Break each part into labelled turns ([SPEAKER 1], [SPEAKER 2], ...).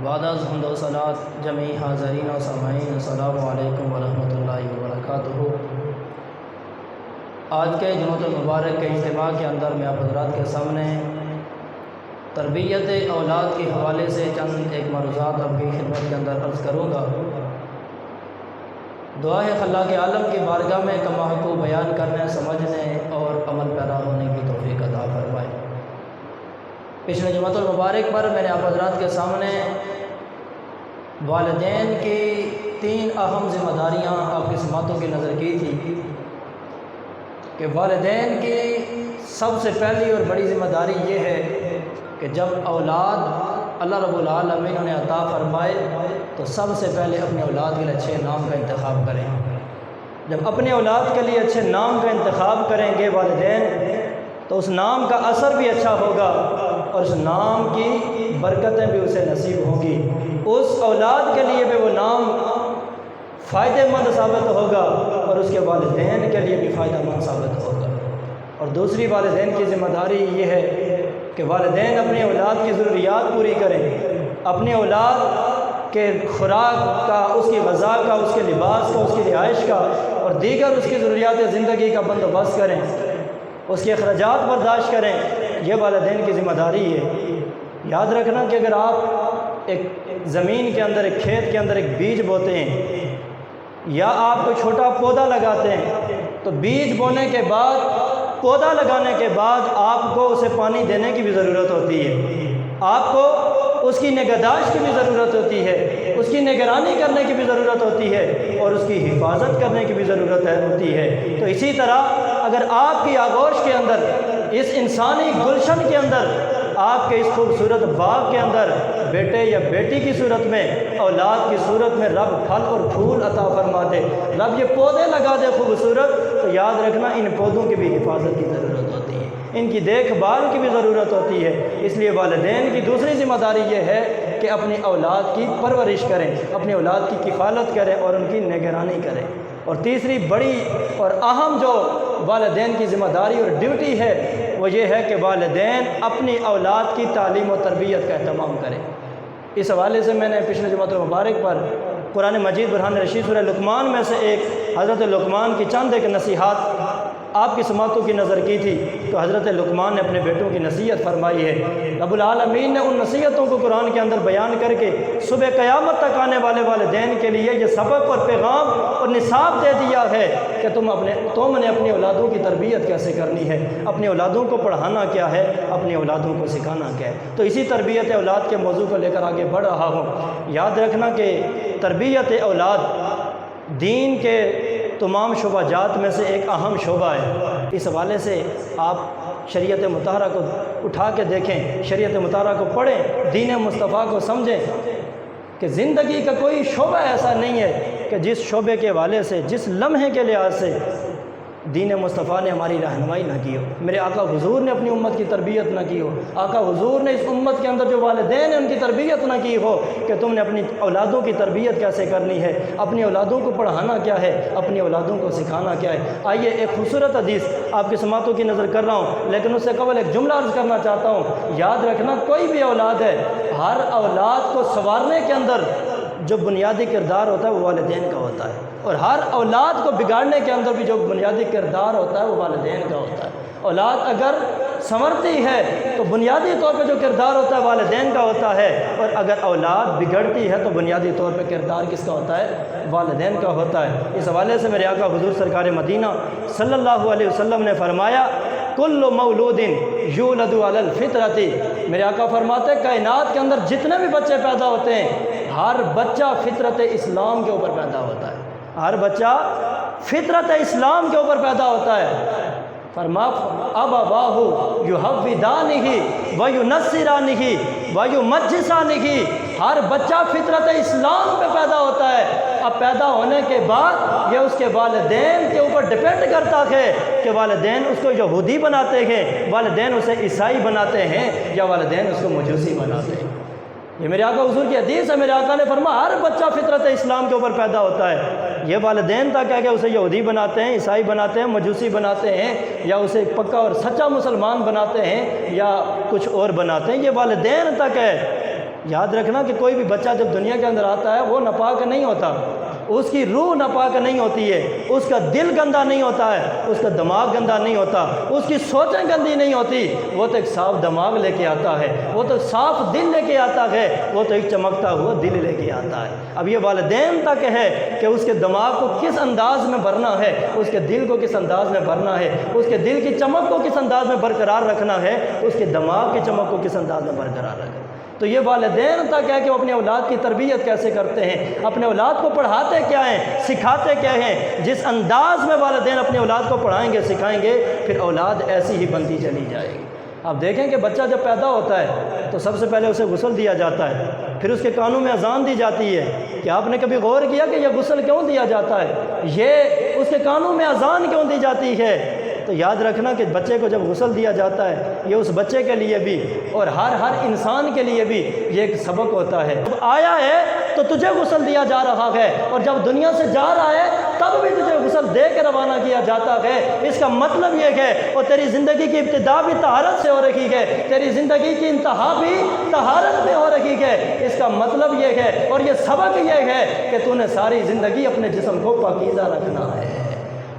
[SPEAKER 1] بعد از حمد و صلات جمیع حاضرین و سامعین السلام علیکم ورحمۃ اللہ وبرکاتہ۔ آج کے جمعۃ المبارک کے اجتماع کے اندر میں آپ حضرات کے سامنے تربیت اولاد کے حوالے سے چند ایک معروضات آپ کی خدمت کے اندر عرض کروں گا۔ دعا ہے خلاق عالم کی بارگاہ میں کما حقوق بیان کرنے، سمجھنے اور عمل پیدا ہونے کی توفیق عطا فرمائے۔ پچھلے جمعۃ المبارک پر میں نے آپ حضرات کے سامنے والدین کی 3 اہم ذمہ داریاں آپ کی سماعتوں کی نظر کی تھی کہ والدین کی سب سے پہلی اور بڑی ذمہ داری یہ ہے کہ جب اولاد اللہ رب العالمین انہیں عطا فرمائے تو سب سے پہلے اپنے اولاد کے لیے اچھے نام کا انتخاب کریں۔ جب اپنے اولاد کے لیے اچھے نام کا انتخاب کریں گے والدین تو اس نام کا اثر بھی اچھا ہوگا اور اس نام کی برکتیں بھی اسے نصیب ہوں گی۔ اس اولاد کے لیے بھی وہ نام فائدہ مند ثابت ہوگا اور اس کے والدین کے لیے بھی فائدہ مند ثابت ہوگا۔ اور دوسری والدین کی ذمہ داری یہ ہے کہ والدین اپنے اولاد کی ضروریات پوری کریں، اپنے اولاد کے خوراک کا، اس کی غذا کا، اس کے لباس کا، اس کی رہائش کا اور دیگر اس کی ضروریات زندگی کا بندوبست کریں، اس کے اخراجات برداشت کریں۔ یہ والدین کی ذمہ داری ہے۔ یاد رکھنا کہ اگر آپ ایک زمین کے اندر، ایک کھیت کے اندر ایک بیج بوتے ہیں یا آپ کوئی چھوٹا پودا لگاتے ہیں تو بیج بونے کے بعد، پودا لگانے کے بعد آپ کو اسے پانی دینے کی بھی ضرورت ہوتی ہے، آپ کو اس کی نگہداشت کی بھی ضرورت ہوتی ہے، اس کی نگرانی کرنے کی بھی ضرورت ہوتی ہے اور اس کی حفاظت کرنے کی بھی ضرورت ہوتی ہے۔ تو اسی طرح اگر آپ کی آغوش کے اندر، اس انسانی گلشن کے اندر، آپ کے اس خوبصورت باغ کے اندر بیٹے یا بیٹی کی صورت میں، اولاد کی صورت میں رب پھل اور پھول عطا فرما دے، رب یہ پودے لگا دے خوبصورت، تو یاد رکھنا ان پودوں کی بھی حفاظت کی ضرورت ہوتی ہے، ان کی دیکھ بھال کی بھی ضرورت ہوتی ہے۔ اس لیے والدین کی دوسری ذمہ داری یہ ہے کہ اپنی اولاد کی پرورش کریں، اپنی اولاد کی کفالت کریں اور ان کی نگرانی کریں۔ اور تیسری بڑی اور اہم جو والدین کی ذمہ داری اور ڈیوٹی ہے وہ یہ ہے کہ والدین اپنی اولاد کی تعلیم و تربیت کا اہتمام کریں۔ اس حوالے سے میں نے پچھلے جمعۃ المبارک پر قرآن مجید برہان رشید سورہ لقمان میں سے ایک حضرت لقمان کی چند ایک نصیحات آپ کی سماعتوں کی نظر کی تھی۔ تو حضرت لقمان نے اپنے بیٹوں کی نصیحت فرمائی ہے۔ رب العالمین نے ان نصیحتوں کو قرآن کے اندر بیان کر کے صبح قیامت تک آنے والے والدین کے لیے یہ سبق اور پیغام اور نصاب دے دیا ہے کہ تم نے اپنی اولادوں کی تربیت کیسے کرنی ہے، اپنی اولادوں کو پڑھانا کیا ہے، اپنی اولادوں کو سکھانا کیا ہے۔ تو اسی تربیت اولاد کے موضوع کو لے کر آگے بڑھ رہا ہوں۔ یاد رکھنا کہ تربیت اولاد دین کے تمام شعبہ جات میں سے ایک اہم شعبہ ہے۔ اس حوالے سے آپ شریعت مطہرہ کو اٹھا کے دیکھیں، شریعت مطہرہ کو پڑھیں، دین مصطفیٰ کو سمجھیں کہ زندگی کا کوئی شعبہ ایسا نہیں ہے کہ جس شعبے کے حوالے سے، جس لمحے کے لحاظ سے دین مصطفیٰ نے ہماری رہنمائی نہ کی ہو، میرے آقا حضور نے اپنی امت کی تربیت نہ کی ہو، آقا حضور نے اس امت کے اندر جو والدین ہیں ان کی تربیت نہ کی ہو کہ تم نے اپنی اولادوں کی تربیت کیسے کرنی ہے، اپنی اولادوں کو پڑھانا کیا ہے، اپنی اولادوں کو سکھانا کیا ہے۔ آئیے ایک خوبصورت حدیث آپ کی سماعتوں کی نظر کر رہا ہوں، لیکن اس سے قبل ایک جملہ عرض کرنا چاہتا ہوں۔ یاد رکھنا کوئی بھی اولاد ہے، ہر اولاد کو سنوارنے کے اندر جو بنیادی کردار ہوتا ہے وہ والدین کا ہوتا ہے، اور ہر اولاد کو بگاڑنے کے اندر بھی جو بنیادی کردار ہوتا ہے وہ والدین کا ہوتا ہے۔ اولاد اگر سنورتی ہے تو بنیادی طور پہ جو کردار ہوتا ہے والدین کا ہوتا ہے، اور اگر اولاد بگڑتی ہے تو بنیادی طور پہ کردار کس کا ہوتا ہے؟ والدین کا ہوتا ہے۔ اس حوالے سے میرے آقا حضور سرکار مدینہ صلی اللہ علیہ وسلم نے فرمایا کل مولود یولد علی الفطرۃ، میرے آقا فرماتے ہیں کائنات کے اندر جتنے بھی بچے پیدا ہوتے ہیں ہر بچہ فطرت اسلام کے اوپر پیدا ہوتا ہے، ہر بچہ فطرت اسلام کے اوپر پیدا ہوتا ہے۔ فرما ابواہ یحودانہ وینصرانہ ویمجسانہ، ہر بچہ فطرت اسلام پہ پیدا ہوتا ہے۔ اب پیدا ہونے کے بعد یہ اس کے والدین کے اوپر ڈپینڈ کرتا ہے کہ والدین اس کو یہودی بناتے ہیں، والدین اسے عیسائی بناتے ہیں یا والدین اس کو مجوسی بناتے ہیں۔ یہ میرے آقا حضور کی حدیث ہے۔ میرے آقا نے فرمایا ہر بچہ فطرت اسلام کے اوپر پیدا ہوتا ہے۔ یہ والدین تک ہے کہ اسے یہودی بناتے ہیں، عیسائی بناتے ہیں، مجوسی بناتے ہیں، یا اسے پکا اور سچا مسلمان بناتے ہیں یا کچھ اور بناتے ہیں، یہ والدین تک ہے۔ یاد رکھنا کہ کوئی بھی بچہ جب دنیا کے اندر آتا ہے وہ ناپاک نہیں ہوتا، اس کی روح ناپاک نہیں ہوتی ہے، اس کا دل گندا نہیں ہوتا ہے، اس کا دماغ گندا نہیں ہوتا، اس کی سوچیں گندی نہیں ہوتی، وہ تو ایک صاف دماغ لے کے آتا ہے، وہ تو صاف دل لے کے آتا ہے، وہ تو ایک چمکتا ہوا دل لے کے آتا ہے۔ اب یہ والدین تک ہے کہ اس کے دماغ کو کس انداز میں بھرنا ہے، اس کے دل کو کس انداز میں بھرنا ہے، اس کے دل کی چمک کو کس انداز میں برقرار رکھنا ہے، اس کے دماغ کی چمک کو کس انداز میں برقرار رکھنا ہے۔ تو یہ والدین تک ہے کہ وہ اپنے اولاد کی تربیت کیسے کرتے ہیں، اپنے اولاد کو پڑھاتے کیا ہیں، سکھاتے کیا ہیں۔ جس انداز میں والدین اپنے اولاد کو پڑھائیں گے سکھائیں گے، پھر اولاد ایسی ہی بنتی چلی جائے گی۔ آپ دیکھیں کہ بچہ جب پیدا ہوتا ہے تو سب سے پہلے اسے غسل دیا جاتا ہے، پھر اس کے کانوں میں اذان دی جاتی ہے۔ کہ آپ نے کبھی غور کیا کہ یہ غسل کیوں دیا جاتا ہے، یہ اس کے کانوں میں اذان کیوں دی جاتی ہے؟ تو یاد رکھنا کہ بچے کو جب غسل دیا جاتا ہے یہ اس بچے کے لیے بھی اور ہر انسان کے لیے بھی یہ ایک سبق ہوتا ہے۔ جب آیا ہے تو تجھے غسل دیا جا رہا ہے، اور جب دنیا سے جا رہا ہے تب بھی تجھے غسل دے کے روانہ کیا جاتا ہے۔ اس کا مطلب یہ ہے اور تیری زندگی کی ابتدا بھی طہارت سے ہو رہی ہے، تیری زندگی کی انتہا بھی طہارت میں ہو رہی ہے۔ اس کا مطلب یہ ہے اور یہ سبق یہ ہے کہ تو نے ساری زندگی اپنے جسم کو پاکیزہ رکھنا ہے،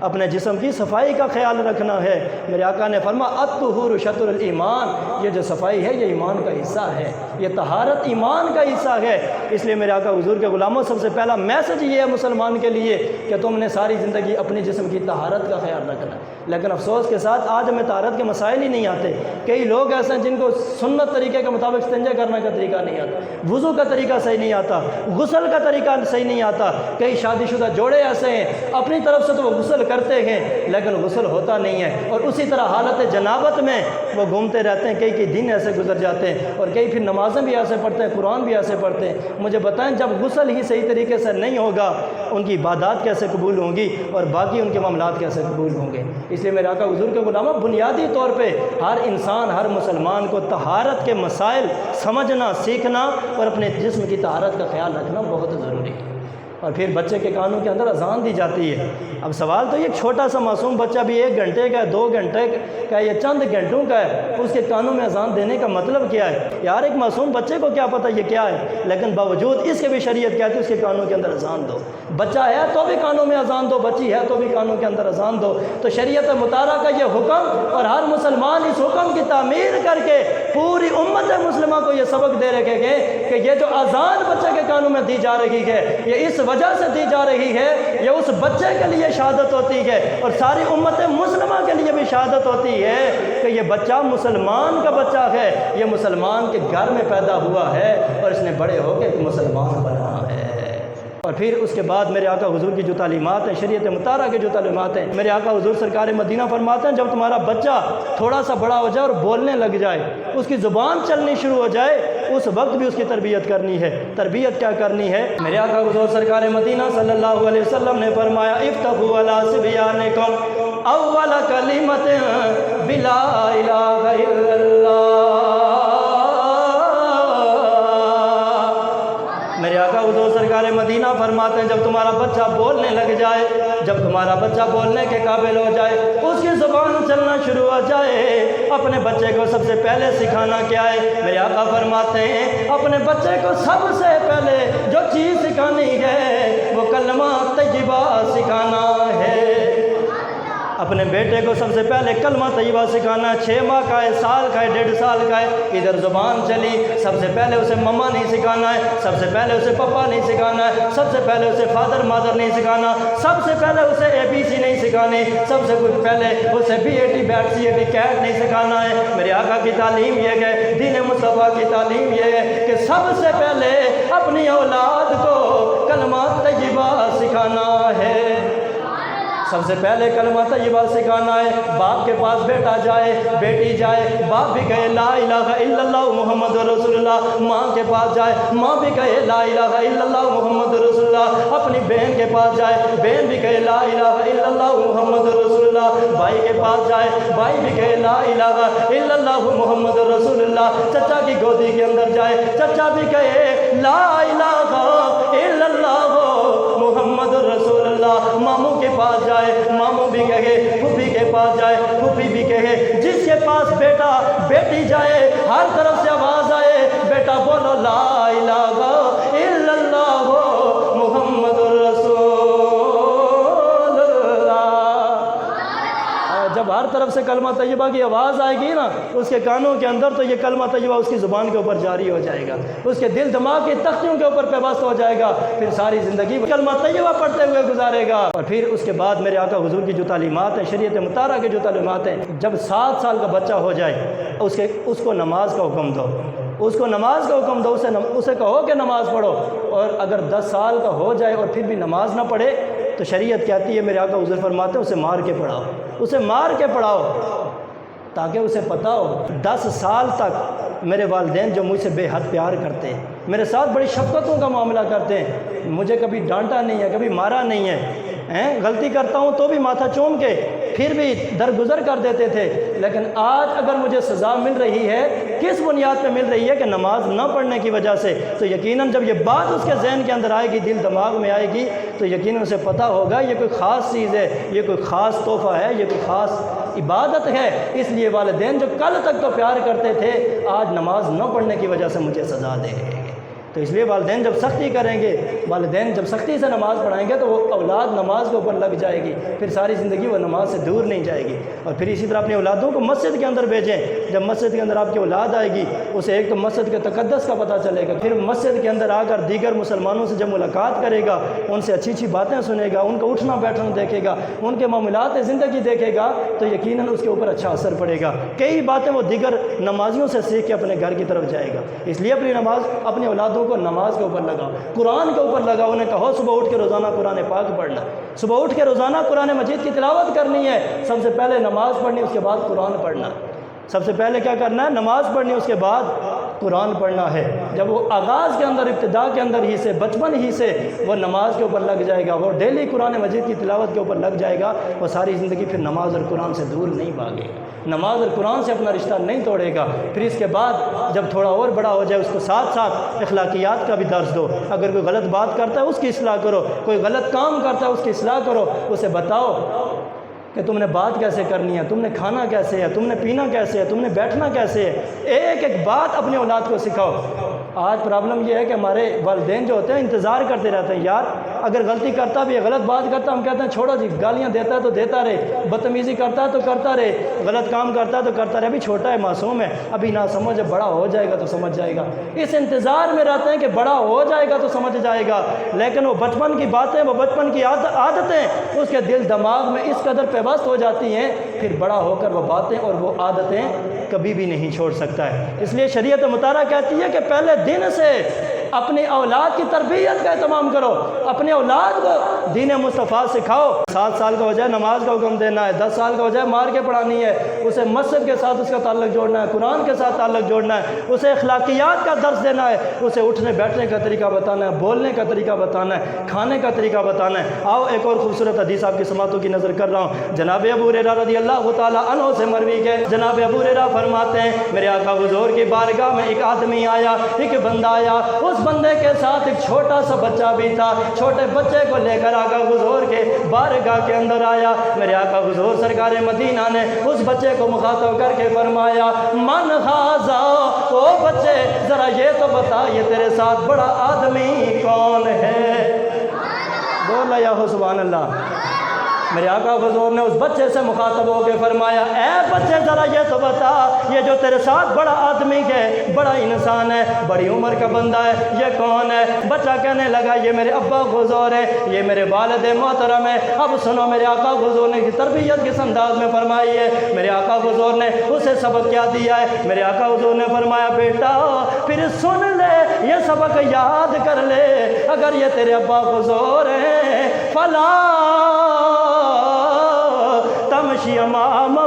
[SPEAKER 1] اپنے جسم کی صفائی کا خیال رکھنا ہے۔ میرے آقا نے فرمایا الطہور شطر الایمان، یہ جو صفائی ہے یہ ایمان کا حصہ ہے، یہ طہارت ایمان کا حصہ ہے۔ اس لیے میرے آقا حضور کے غلاموں سب سے پہلا میسج یہ ہے مسلمان کے لیے کہ تم نے ساری زندگی اپنے جسم کی طہارت کا خیال رکھنا ہے۔ لیکن افسوس کے ساتھ آج ہمیں طہارت کے مسائل ہی نہیں آتے۔ کئی لوگ ایسے ہیں جن کو سنت طریقے کے مطابق استنجا کرنے کا طریقہ نہیں آتا، وضو کا طریقہ صحیح نہیں آتا، غسل کا طریقہ صحیح نہیں آتا۔ کئی شادی شدہ جوڑے ایسے ہیں اپنی طرف سے تو وہ غسل کرتے ہیں لیکن غسل ہوتا نہیں ہے، اور اسی طرح حالت جنابت میں وہ گھومتے رہتے ہیں۔ کئی دن ایسے گزر جاتے ہیں اور کئی پھر نمازیں بھی ایسے پڑھتے ہیں، قرآن بھی ایسے پڑھتے ہیں۔ مجھے بتائیں جب غسل ہی صحیح طریقے سے نہیں ہوگا ان کی عبادات کیسے قبول ہوں گی اور باقی ان کے معاملات کیسے قبول ہوں گے؟ اس لیے میرے آقا حضور کے غلاموں بنیادی طور پہ ہر انسان ہر مسلمان کو طہارت کے مسائل سمجھنا سیکھنا اور اپنے جسم کی طہارت کا خیال رکھنا بہت ضروری ہے۔ اور پھر بچے کے کانوں کے اندر اذان دی جاتی ہے۔ اب سوال تو یہ چھوٹا سا معصوم بچہ بھی 1 گھنٹے کا ہے، 2 گھنٹے کا ہے یا چند گھنٹوں کا ہے، اس کے کانوں میں اذان دینے کا مطلب کیا ہے؟ یار ایک معصوم بچے کو کیا پتہ یہ کیا ہے، لیکن باوجود اس کے بھی شریعت کہتی ہے اس کے کانوں کے اندر اذان دو۔ بچہ ہے تو بھی کانوں میں اذان دو، بچی ہے تو بھی کانوں کے اندر اذان دو۔ تو شریعت مطالعہ کا یہ حکم اور ہر مسلمان اس حکم کی تعمیر کر کے پوری امت مسلمہ کو یہ سبق دے رکھے گئے کہ یہ جو اذان بچے کے کانوں میں دی جا رہی ہے یہ اس وجہ سے دی جا رہی ہے، یہ اس بچے کے لیے شہادت ہوتی ہے اور ساری امت مسلمہ کے لیے بھی شہادت ہوتی ہے کہ یہ بچہ مسلمان کا بچہ ہے، یہ مسلمان کے گھر میں پیدا ہوا ہے اور اس نے بڑے ہو کے مسلمان بنا ہے۔ اور پھر اس کے بعد میرے آقا حضور کی جو تعلیمات ہیں، شریعت مطالعہ کے جو تعلیمات ہیں، میرے آقا حضور سرکار مدینہ فرماتے ہیں جب تمہارا بچہ تھوڑا سا بڑا ہو جائے اور بولنے لگ جائے، اس کی زبان چلنی شروع ہو جائے، اس وقت بھی اس کی تربیت کرنی ہے۔ تربیت کیا کرنی ہے؟ میرے آقا حضور سرکار مدینہ صلی اللہ علیہ وسلم نے فرمایا افتحوا علی صبیانکم اول کلمۃ بلا الہ الا اللہ۔ میرے آقا حضور سرکار مدینہ فرماتے ہیں جب تمہارا بچہ بولنے لگ جائے، جب تمہارا بچہ بولنے کے قابل ہو جائے، اس کی زبان چلنا شروع ہو جائے، اپنے بچے کو سب سے پہلے سکھانا کیا ہے؟ میرے آقا فرماتے ہیں اپنے بچے کو سب سے پہلے جو چیز سکھانی ہے وہ کلمہ طیبہ سکھانا ہے۔ اپنے بیٹے کو سب سے پہلے کلمہ طیبہ سکھانا ہے۔ 6 ماہ کا ہے، سال کا ہے، 1.5 سال کا ہے، ادھر زبان چلی، سب سے پہلے اسے مما نہیں سکھانا ہے، سب سے پہلے اسے پپا نہیں سکھانا ہے، سب سے پہلے اسے فادر مادر نہیں سکھانا، سب سے پہلے اسے ABC نہیں سکھانی، سب سے کچھ پہلے اسے BAT BAT CAT CAT نہیں سکھانا ہے۔ میرے آقا کی تعلیم یہ ہے، دین مصطفیٰ کی تعلیم یہ ہے کہ سب سے پہلے اپنی اولاد کو کلمہ طیبہ سکھانا ہے۔ سب سے پہلے کلمہ طیبہ سکھانا ہے۔ باپ کے پاس بیٹا جائے، بیٹی جائے، باپ بھی کہے لا الہ الا اللہ محمد رسول اللہ، ماں کے پاس جائے، ماں بھی کہے لا الہ الا اللہ محمد رسول اللہ، اپنی بہن کے پاس جائے، بہن بھی کہے لا الہ الا اللہ محمد رسول اللہ، بھائی کے پاس جائے، بھائی بھی کہے لا الہ الا اللہ محمد رسول اللہ، چچا کی گودی کے اندر جائے، چچا بھی کہے لا الہ الا اللہ محمد رسول اللہ، ماموں کے پاس جائے، ماموں بھی کہے، پھوپھی کے پاس جائے، پھوپھی بھی کہے، جس کے پاس بیٹا بیٹی جائے ہر طرف سے آواز آئے بیٹا بولو لا طرف سے کلمہ طیبہ کی آواز آئے گی نا اس کے کانوں کے اندر، تو یہ کلمہ طیبہ اس کی زبان کے اوپر جاری ہو جائے گا، اس کے دل دماغ کی تختیوں کے اوپر پیوست ہو جائے گا، پھر ساری زندگی کلمہ طیبہ پڑھتے ہوئے گزارے گا۔ اور پھر اس کے بعد میرے آقا حضور کی جو تعلیمات ہیں، شریعت مطہرہ کی جو تعلیمات ہیں، جب 7 سال کا بچہ ہو جائے اس کو نماز کا حکم دو، اس کو نماز کا حکم دو، اسے کہو کہ نماز پڑھو۔ اور اگر 10 سال کا ہو جائے اور پھر بھی نماز نہ پڑھے تو شریعت کہتی ہے، میرے آقا حضور فرماتے ہیں، اسے مار کے پڑھاؤ، اسے مار کے پڑھاؤ، تاکہ اسے پتہ ہو 10 سال تک میرے والدین جو مجھ سے بے حد پیار کرتے ہیں، میرے ساتھ بڑی شفقتوں کا معاملہ کرتے ہیں، مجھے کبھی ڈانٹا نہیں ہے، کبھی مارا نہیں ہے، غلطی کرتا ہوں تو بھی ماتھا چوم کے پھر بھی درگزر کر دیتے تھے۔ لیکن آج اگر مجھے سزا مل رہی ہے، کس بنیاد پہ مل رہی ہے؟ کہ نماز نہ پڑھنے کی وجہ سے، تو یقیناً جب یہ بات اس کے ذہن کے اندر آئے گی، دل دماغ میں آئے گی، تو یقیناً اسے پتہ ہوگا یہ کوئی خاص چیز ہے، یہ کوئی خاص تحفہ ہے، یہ کوئی خاص عبادت ہے، اس لیے والدین جو کل تک تو پیار کرتے تھے آج نماز نہ پڑھنے کی وجہ سے مجھے سزا دے رہے ہیں۔ تو اس لیے والدین جب سختی کریں گے، والدین جب سختی سے نماز پڑھائیں گے تو وہ اولاد نماز کے اوپر لگ جائے گی، پھر ساری زندگی وہ نماز سے دور نہیں جائے گی۔ اور پھر اسی طرح اپنی اولادوں کو مسجد کے اندر بھیجیں، جب مسجد کے اندر آپ کی اولاد آئے گی اسے ایک تو مسجد کے تقدس کا پتہ چلے گا، پھر مسجد کے اندر آ کر دیگر مسلمانوں سے جب ملاقات کرے گا، ان سے اچھی اچھی باتیں سنے گا، ان کا اٹھنا بیٹھنا دیکھے گا، ان کے معاملات زندگی دیکھے گا، تو یقیناً اس کے اوپر اچھا اثر پڑے گا، کئی باتیں وہ دیگر نمازیوں سے سیکھ کے اپنے گھر کی طرف جائے گا۔ اس لیے اپنی اولادوں کو نماز کے اوپر لگا، قرآن کے اوپر لگا، انہیں کہو صبح اٹھ کے روزانہ قرآن پاک پڑھنا، صبح اٹھ کے روزانہ قرآن مجید کی تلاوت کرنی ہے، سب سے پہلے نماز پڑھنی، اس کے بعد قرآن پڑھنا، سب سے پہلے کیا کرنا ہے؟ نماز پڑھنی، اس کے بعد قرآن پڑھنا ہے۔ جب وہ آغاز کے اندر، ابتدا کے اندر ہی سے، بچپن ہی سے وہ نماز کے اوپر لگ جائے گا، وہ ڈیلی قرآن مجید کی تلاوت کے اوپر لگ جائے گا، وہ ساری زندگی پھر نماز اور قرآن سے دور نہیں بھاگے گا، نماز اور قرآن سے اپنا رشتہ نہیں توڑے گا۔ پھر اس کے بعد جب تھوڑا اور بڑا ہو جائے، اس کو ساتھ ساتھ اخلاقیات کا بھی درس دو، اگر کوئی غلط بات کرتا ہے اس کی اصلاح کرو، کوئی غلط کام کرتا ہے اس کی اصلاح کرو، اسے بتاؤ کہ تم نے بات کیسے کرنی ہے، تم نے کھانا کیسے ہے، تم نے پینا کیسے ہے، تم نے بیٹھنا کیسے ہے، ایک ایک بات اپنے اولاد کو سکھاؤ۔ آج پرابلم یہ ہے کہ ہمارے والدین جو ہوتے ہیں انتظار کرتے رہتے ہیں، یار اگر غلطی کرتا بھی ہے، غلط بات کرتا، ہم کہتے ہیں چھوڑو جی، گالیاں دیتا ہے تو دیتا رہے، بدتمیزی کرتا ہے تو کرتا رہے، غلط کام کرتا ہے تو کرتا رہے، ابھی چھوٹا ہے، معصوم ہے، ابھی نہ سمجھ، جب بڑا ہو جائے گا تو سمجھ جائے گا۔ اس انتظار میں رہتے ہیں کہ بڑا ہو جائے گا تو سمجھ جائے گا، لیکن وہ بچپن کی باتیں، وہ بچپن کی عادتیں اس کے دل دماغ میں اس قدر پیوست ہو جاتی ہیں، پھر بڑا ہو کر وہ باتیں اور وہ عادتیں کبھی بھی نہیں چھوڑ سکتا ہے۔ اس لیے شریعت مطہرہ کہتی ہے کہ پہلے دن سے اپنی اولاد کی تربیت کا اہتمام کرو، اپنے اولاد کو دین مصطفیٰ سکھاؤ۔ 7 سال کا ہو جائے نماز کا حکم دینا ہے، 10 سال کا ہو جائے مار کے پڑھانی ہے، اسے مسجد کے ساتھ اس کا تعلق جوڑنا ہے، قرآن کے ساتھ تعلق جوڑنا ہے، اسے اخلاقیات کا درس دینا ہے، اسے اٹھنے بیٹھنے کا طریقہ بتانا ہے، بولنے کا طریقہ بتانا ہے، کھانے کا طریقہ بتانا ہے۔ آؤ ایک اور خوبصورت حدیث آپ کی سماعتوں کی نظر کر رہا ہوں، جناب ابو ہریرہ رضی اللہ تعالیٰ عنہ سے مروی ہے، جناب ابو ہریرہ فرماتے ہیں میرے آقا حضور کی بارگاہ میں ایک آدمی آیا، ایک بندہ آیا، اس بندے کے ساتھ ایک چھوٹا سا بچہ بھی تھا، چھوٹے بچے کو لے کر آقا حضور کے بارگاہ کے اندر آیا۔ میرے آقا حضور سرکار مدینہ نے اس بچے کو مخاطب کر کے فرمایا، من ھذا، او بچے ذرا یہ تو بتا یہ تیرے ساتھ بڑا آدمی کون ہے؟ بولا یا ہو سبحان اللہ۔ میرے آقا حضور نے اس بچے سے مخاطب ہو کے فرمایا، اے بچے ذرا یہ تو بتا یہ جو تیرے ساتھ بڑا آدمی ہے، بڑا انسان ہے، بڑی عمر کا بندہ ہے، یہ کون ہے؟ بچہ کہنے لگا یہ میرے ابا حضور ہے، یہ میرے والد محترم ہے۔ اب سنو، میرے آقا حضور نے تربیت کس انداز میں فرمائی ہے، میرے آقا حضور نے اسے سبق کیا دیا ہے؟ میرے آقا حضور نے فرمایا، بیٹا پھر سن لے، یہ سبق یاد کر لے، اگر یہ تیرے ابا حضور ہیں فلا تمشی امامہ،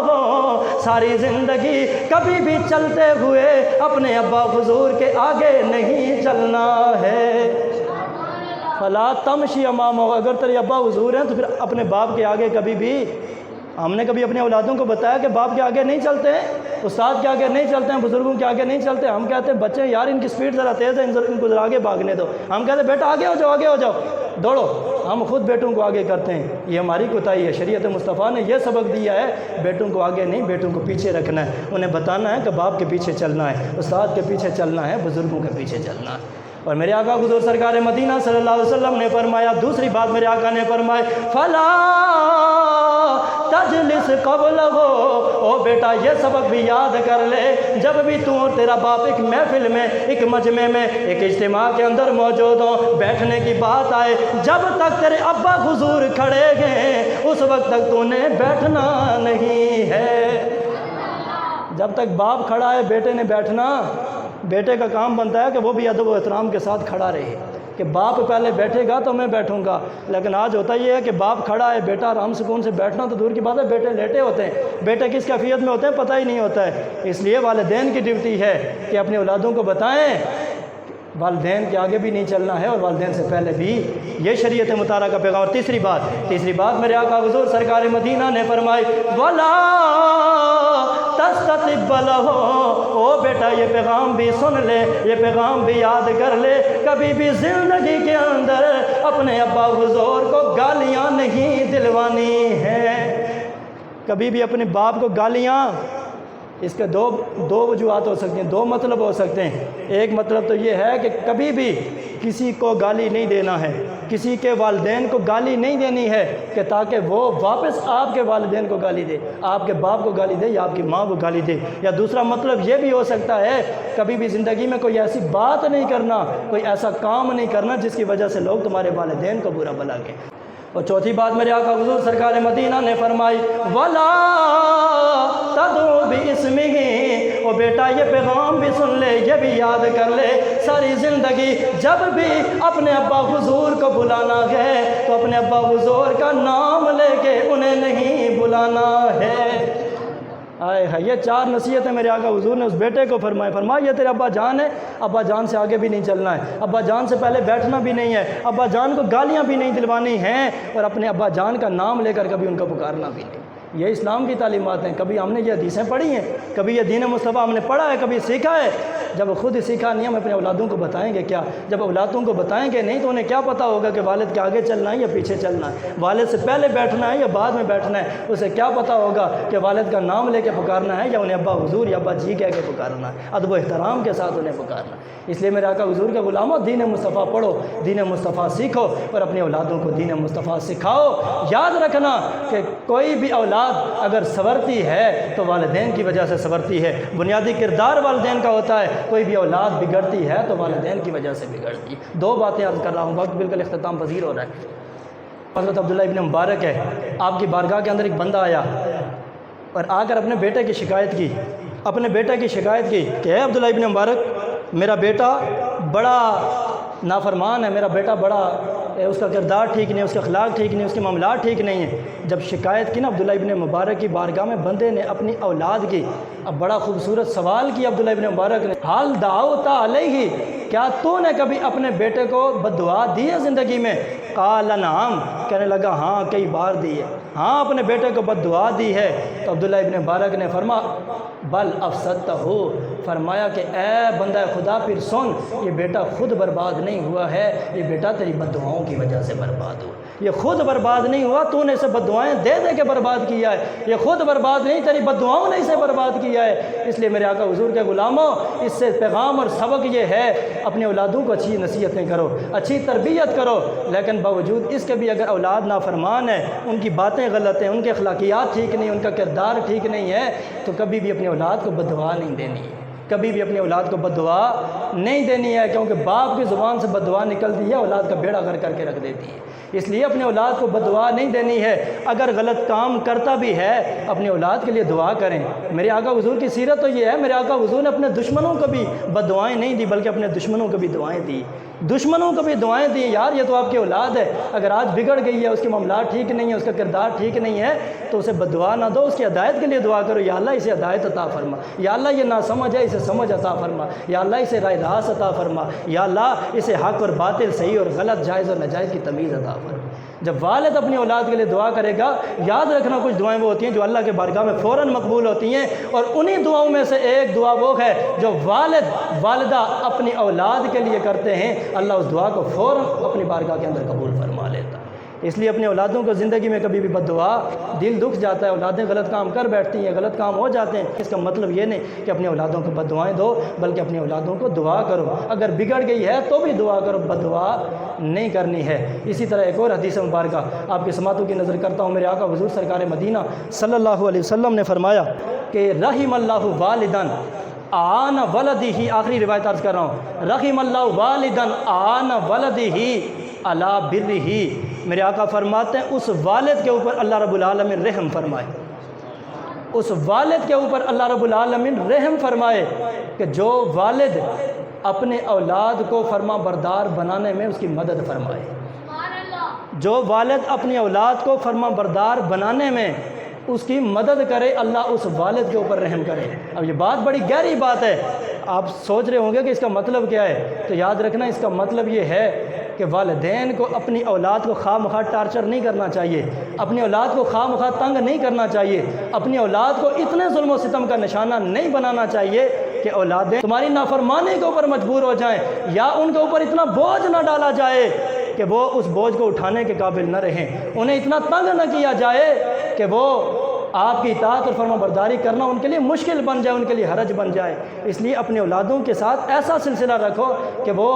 [SPEAKER 1] ساری زندگی کبھی بھی چلتے ہوئے اپنے ابا حضور کے آگے نہیں چلنا ہے۔ فلا تمشی امامہ، اگر تیرے ابا حضور ہیں تو پھر اپنے باپ کے آگے کبھی بھی، ہم نے کبھی اپنے اولادوں کو بتایا کہ باپ کے آگے نہیں چلتے ہیں، استاد کے آگے نہیں چلتے ہیں، بزرگوں کے آگے نہیں چلتے۔ ہم کہتے ہیں بچے یار ان کی سپیڈ ذرا تیز ہے، ان کو ذرا آگے بھاگنے دو۔ ہم کہتے ہیں بیٹا آگے ہو جاؤ، آگے ہو جاؤ، دوڑو۔ ہم خود بیٹوں کو آگے کرتے ہیں، یہ ہماری کوتاہی ہے۔ شریعت مصطفیٰ نے یہ سبق دیا ہے، بیٹوں کو آگے نہیں، بیٹوں کو پیچھے رکھنا ہے، انہیں بتانا ہے کہ باپ کے پیچھے چلنا ہے، استاد کے پیچھے چلنا ہے، بزرگوں کے پیچھے چلنا ہے۔ اور میرے آقا حضور سرکار مدینہ صلی اللہ علیہ وسلم نے فرمایا، دوسری بات میرے آقا نے فرمائی، فلا تجلس قبلہ، او بیٹا یہ سبق بھی یاد کر لے، جب بھی تو اور تیرا باپ ایک محفل میں، ایک مجمع میں، ایک اجتماع کے اندر موجود ہوں، بیٹھنے کی بات آئے، جب تک تیرے ابا حضور کھڑے گئے اس وقت تک تو نے بیٹھنا نہیں ہے۔ جب تک باپ کھڑا ہے بیٹے نے بیٹھنا، بیٹے کا کام بنتا ہے کہ وہ بھی ادب و احترام کے ساتھ کھڑا رہے، کہ باپ پہلے بیٹھے گا تو میں بیٹھوں گا۔ لیکن آج ہوتا یہ ہے کہ باپ کھڑا ہے، بیٹا آرام سکون سے بیٹھنا تو دور کی بات ہے، بیٹے لیٹے ہوتے ہیں، بیٹے کس کیفیت میں ہوتے ہیں پتہ ہی نہیں ہوتا ہے۔ اس لیے والدین کی ڈیوٹی ہے کہ اپنے اولادوں کو بتائیں، والدین کے آگے بھی نہیں چلنا ہے اور والدین سے پہلے بھی، یہ شریعت مطالعہ کا پیغام۔ اور تیسری بات میرے آقا حضور سرکار مدینہ نے فرمائی، وَلَا تَسْتَطِبَّ لَهُ، او بیٹا یہ پیغام بھی سن لے، یہ پیغام بھی یاد کر لے، کبھی بھی زندگی کے اندر اپنے ابا حضور کو گالیاں نہیں دلوانی ہیں۔ کبھی بھی اپنے باپ کو گالیاں، اس کے دو وجوہات ہو سکتی ہیں، دو مطلب ہو سکتے ہیں۔ ایک مطلب تو یہ ہے کہ کبھی بھی کسی کو گالی نہیں دینا ہے، کسی کے والدین کو گالی نہیں دینی ہے کہ تاکہ وہ واپس آپ کے والدین کو گالی دے، آپ کے باپ کو گالی دے یا آپ کی ماں کو گالی دے۔ یا دوسرا مطلب یہ بھی ہو سکتا ہے کبھی بھی زندگی میں کوئی ایسی بات نہیں کرنا، کوئی ایسا کام نہیں کرنا جس کی وجہ سے لوگ تمہارے والدین کو برا بھلا کہیں۔ اور چوتھی بات میرے آقا حضور سرکار مدینہ نے فرمائی، وَلَا تَدْعُ بِاسْمِهِ، او بیٹا یہ پیغام بھی سن لے، یہ بھی یاد کر لے، ساری زندگی جب بھی اپنے ابا حضور کو بلانا ہے تو اپنے ابا حضور کا نام لے کے انہیں نہیں بلانا ہے۔ یہ 4 نصیحتیں میرے آقا حضور نے اس بیٹے کو فرمایا یہ تیرے ابا جان ہے، ابا جان سے آگے بھی نہیں چلنا ہے، ابا جان سے پہلے بیٹھنا بھی نہیں ہے، ابا جان کو گالیاں بھی نہیں دلوانی ہیں، اور اپنے ابا جان کا نام لے کر کبھی ان کو پکارنا بھی نہیں۔ یہ اسلام کی تعلیمات ہیں۔ کبھی ہم نے یہ حدیثیں پڑھی ہیں، کبھی یہ دین مصطفیٰ ہم نے پڑھا ہے، کبھی سیکھا ہے؟ جب خود سیکھا نہیں ہم اپنے اولادوں کو بتائیں گے کیا؟ جب اولادوں کو بتائیں گے نہیں تو انہیں کیا پتہ ہوگا کہ والد کے آگے چلنا ہے یا پیچھے چلنا ہے، والد سے پہلے بیٹھنا ہے یا بعد میں بیٹھنا ہے؟ اسے کیا پتہ ہوگا کہ والد کا نام لے کے پکارنا ہے یا انہیں ابا حضور یا ابا جی کہہ کے پکارنا ہے، ادب و احترام کے ساتھ انہیں پکارنا ہے۔ اس لیے میرے آقا حضور کے غلاموں، دین مصطفیٰ پڑھو، دین مصطفیٰ سیکھو اور اپنے اولادوں کو دین مصطفیٰ سکھاؤ۔ یاد رکھنا کہ کوئی بھی اولاد اگر سنورتی ہے تو والدین کی وجہ سے سنورتی ہے، بنیادی کردار والدین کا ہوتا ہے۔ کوئی بھی اولاد بگڑتی ہے تو والدین کی وجہ سے بگڑتی ہے۔ 2 باتیں عرض کر رہا ہوں، وقت بالکل اختتام پذیر ہو رہا ہے۔ حضرت عبداللہ ابن مبارک ہے، آپ کی بارگاہ کے اندر ایک بندہ آیا اور آ کر اپنے بیٹے کی شکایت کی، اپنے بیٹے کی شکایت کی کہ اے عبداللہ ابن مبارک، میرا بیٹا بڑا نافرمان ہے، میرا بیٹا بڑا اس کا کردار ٹھیک نہیں، اس کا اخلاق ٹھیک نہیں، اس کے معاملات ٹھیک نہیں ہیں۔ جب شکایت کی نا عبداللہ ابن مبارک کی بارگاہ میں، بندے نے اپنی اولاد کی اب بڑا خوبصورت سوال کیا عبداللہ ابن مبارک نے، حال دعوت علیہ، کیا تو نے کبھی اپنے بیٹے کو بد دعا دی ہے زندگی میں؟ قال نعم، کہنے لگا ہاں کئی بار دی ہے، ہاں اپنے بیٹے کو بد دعا دی ہے۔ تو عبداللہ ابن مبارک نے بل افسدتہ، فرمایا کہ اے بندہ خدا پھر سن، یہ بیٹا خود برباد نہیں ہوا ہے، یہ بیٹا تیری بد دعاؤں کی وجہ سے برباد ہوا، یہ خود برباد نہیں ہوا، تو نے اسے بد دعائیں دے دے کے برباد کیا ہے، یہ خود برباد نہیں، تیری بد دعاؤں نے اسے برباد کیا ہے۔ اس لیے میرے آقا حضور کے غلاموں، اس سے پیغام اور سبق یہ ہے، اپنے اولادوں کو اچھی نصیحتیں کرو، اچھی تربیت کرو، لیکن باوجود اس کے بھی اگر اولاد نافرمان ہے، ان کی باتیں غلط ہیں، ان کے اخلاقیات ٹھیک نہیں، ان کا کردار ٹھیک نہیں ہے، تو کبھی بھی اپنی اولاد کو بد دعا نہیں دینی ہے، کبھی بھی اپنی اولاد کو بد دعا نہیں دینی ہے، کیونکہ باپ کی زبان سے بد دعا نکلتی ہے، اولاد کا بیڑا غرق کر کے رکھ دیتی ہے۔ اس لیے اپنے اولاد کو بد دعا نہیں دینی ہے۔ اگر غلط کام کرتا بھی ہے اپنی اولاد کے لیے دعا کریں۔ میرے آقا حضور کی سیرت تو یہ ہے، میرے آقا حضور نے اپنے دشمنوں کو بھی بد دعائیں نہیں دی، بلکہ اپنے دشمنوں کو بھی دعائیں دی، دشمنوں کو بھی دعائیں دی، یار یہ تو آپ کی اولاد ہے، اگر آج بگڑ گئی ہے، اس کے معاملات ٹھیک نہیں ہے، اس کا کردار ٹھیک نہیں ہے، تو اسے بد دعا نہ دو، اس کی ہدایت کے لیے دعا کرو، یا اللہ اسے ہدایت عطا فرما، یا اللہ یہ ناسمجھ ہے اسے سمجھ عطا فرما، یا اللہ اسے راہ راست عطا فرما، یا اللہ اسے حق اور باطل، صحیح اور غلط، جائز اور ناجائز کی تمیز عطا فرما۔ جب والد اپنی اولاد کے لیے دعا کرے گا، یاد رکھنا کچھ دعائیں وہ ہوتی ہیں جو اللہ کے بارگاہ میں فوراً مقبول ہوتی ہیں، اور انہی دعاؤں میں سے ایک دعا وہ ہے جو والدہ اپنی اولاد کے لیے کرتے ہیں، اللہ اس دعا کو فوراً اپنی بارگاہ کے اندر قبول فرما لیتا ہے۔ اس لیے اپنے اولادوں کو زندگی میں کبھی بھی بد دعا، دل دکھ جاتا ہے، اولادیں غلط کام کر بیٹھتی ہیں، غلط کام ہو جاتے ہیں، اس کا مطلب یہ نہیں کہ اپنے اولادوں کو بد دعائیں دو، بلکہ اپنے اولادوں کو دعا کرو، اگر بگڑ گئی ہے تو بھی دعا کرو، بد دعا نہیں کرنی ہے۔ اسی طرح ایک اور حدیث مبارکہ آپ کی سماعتوں کی نظر کرتا ہوں، میرے آقا حضور سرکار مدینہ صلی اللہ علیہ وسلم نے فرمایا کہ رحم اللہ والدن آن ولدہ، آخری روایت عرض کر رہا ہوں، رحم اللہ والدن آن ولدہ علی برہ، میرے آقا فرماتے ہیں اس والد کے اوپر اللہ رب العالمین رحم فرمائے، اس والد کے اوپر اللہ رب العالمین رحم فرمائے کہ جو والد اپنے اولاد کو فرما بردار بنانے میں اس کی مدد فرمائے، جو والد اپنی اولاد کو فرما بردار بنانے میں اس کی مدد کرے، اللہ اس والد کے اوپر رحم کرے۔ اب یہ بات بڑی گہری بات ہے، آپ سوچ رہے ہوں گے کہ اس کا مطلب کیا ہے، تو یاد رکھنا اس کا مطلب یہ ہے کہ والدین کو اپنی اولاد کو خواہ مخواہ ٹارچر نہیں کرنا چاہیے، اپنی اولاد کو خواہ مخواہ تنگ نہیں کرنا چاہیے، اپنی اولاد کو اتنے ظلم و ستم کا نشانہ نہیں بنانا چاہیے کہ اولادیں تمہاری نافرمانی کے اوپر مجبور ہو جائیں، یا ان کے اوپر اتنا بوجھ نہ ڈالا جائے کہ وہ اس بوجھ کو اٹھانے کے قابل نہ رہیں، انہیں اتنا تنگ نہ کیا جائے کہ وہ آپ کی اطاعت اور فرما برداری کرنا ان کے لیے مشکل بن جائے، ان کے لیے حرج بن جائے۔ اس لیے اپنے اولادوں کے ساتھ ایسا سلسلہ رکھو کہ وہ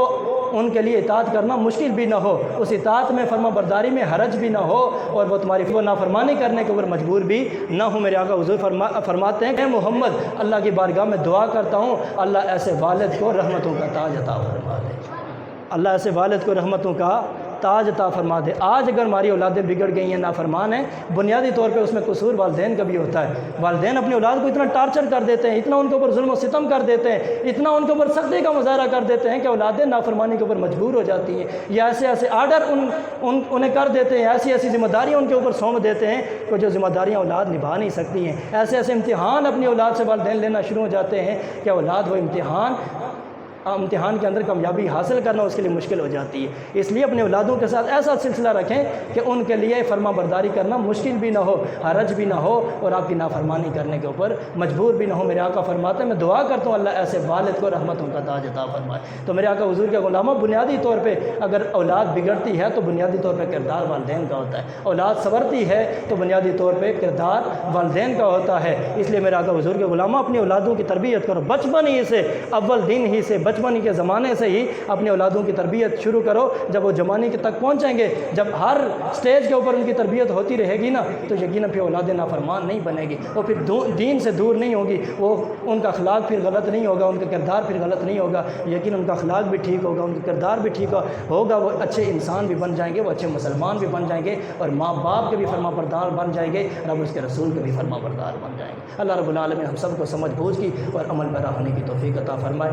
[SPEAKER 1] ان کے لیے اطاعت کرنا مشکل بھی نہ ہو، اس اطاعت میں فرما برداری میں حرج بھی نہ ہو، اور وہ تمہاری نافرمانی کرنے کے اوپر مجبور بھی نہ ہو۔ میرے آقا حضور فرماتے ہیں کہ محمد اللہ کی بارگاہ میں دعا کرتا ہوں اللہ ایسے والد کو رحمتوں کا تاج عطا فرما دے، اللہ ایسے والد کو رحمتوں کا تاج عطا فرما دے۔ آج اگر ہماری اولادیں بگڑ گئی ہیں، نافرمان ہیں، بنیادی طور پہ اس میں قصور والدین کا بھی ہوتا ہے۔ والدین اپنی اولاد کو اتنا ٹارچر کر دیتے ہیں، اتنا ان کے اوپر ظلم و ستم کر دیتے ہیں، اتنا ان کے اوپر سختی کا مظاہرہ کر دیتے ہیں کہ اولادیں نافرمانی کے اوپر مجبور ہو جاتی ہیں، یا ایسے ایسے آرڈر انہیں کر دیتے ہیں، ایسی ایسی ذمہ داریاں ان کے اوپر سونپ دیتے ہیں کہ جو ذمہ داریاں اولاد نبھا نہیں سکتی ہیں، ایسے ایسے امتحان اپنی اولاد سے والدین لینا شروع ہو جاتے ہیں کہ اولاد وہ امتحان کے اندر کامیابی حاصل کرنا اس کے لیے مشکل ہو جاتی ہے۔ اس لیے اپنے اولادوں کے ساتھ ایسا سلسلہ رکھیں کہ ان کے لیے فرما برداری کرنا مشکل بھی نہ ہو، حرج بھی نہ ہو، اور آپ کی نافرمانی کرنے کے اوپر مجبور بھی نہ ہو۔ میرے آقا فرماتے ہیں میں دعا کرتا ہوں اللہ ایسے والد کو رحمتوں کا تاج عطا فرمائے۔ تو میرے آقا حضور کے غلاموں، بنیادی طور پہ اگر اولاد بگڑتی ہے تو بنیادی طور پہ کردار والدین کا ہوتا ہے، اولاد سنورتی ہے تو بنیادی طور پہ کردار والدین کا ہوتا ہے۔ اس لیے میرے آقا حضور کے غلاموں، اپنی اولادوں کی تربیت کرو، بچپن ہی سے، اول دن ہی سے، بچپن کے زمانے سے ہی اپنے اولادوں کی تربیت شروع کرو۔ جب وہ جوانی کے تک پہنچیں گے، جب ہر سٹیج کے اوپر ان کی تربیت ہوتی رہے گی نا، تو یقیناً پھر اولاد نافرمان نہیں بنے گی، وہ پھر دین سے دور نہیں ہوگی، وہ ان کا اخلاق پھر غلط نہیں ہوگا، ان کا کردار پھر غلط نہیں ہوگا، یقیناً ان کا اخلاق بھی ٹھیک ہوگا، ان کا کردار بھی ٹھیک ہوگا، وہ اچھے انسان بھی بن جائیں گے، وہ اچھے مسلمان بھی بن جائیں گے، اور ماں باپ کے بھی فرما بردار بن جائیں گے، رب اس کے رسول کے بھی فرما بردار بن جائیں گے۔ اللہ رب العالمین ہم سب کو سمجھ بوجھ کی اور عمل پیرا ہونے کی توفیق عطا فرمائے۔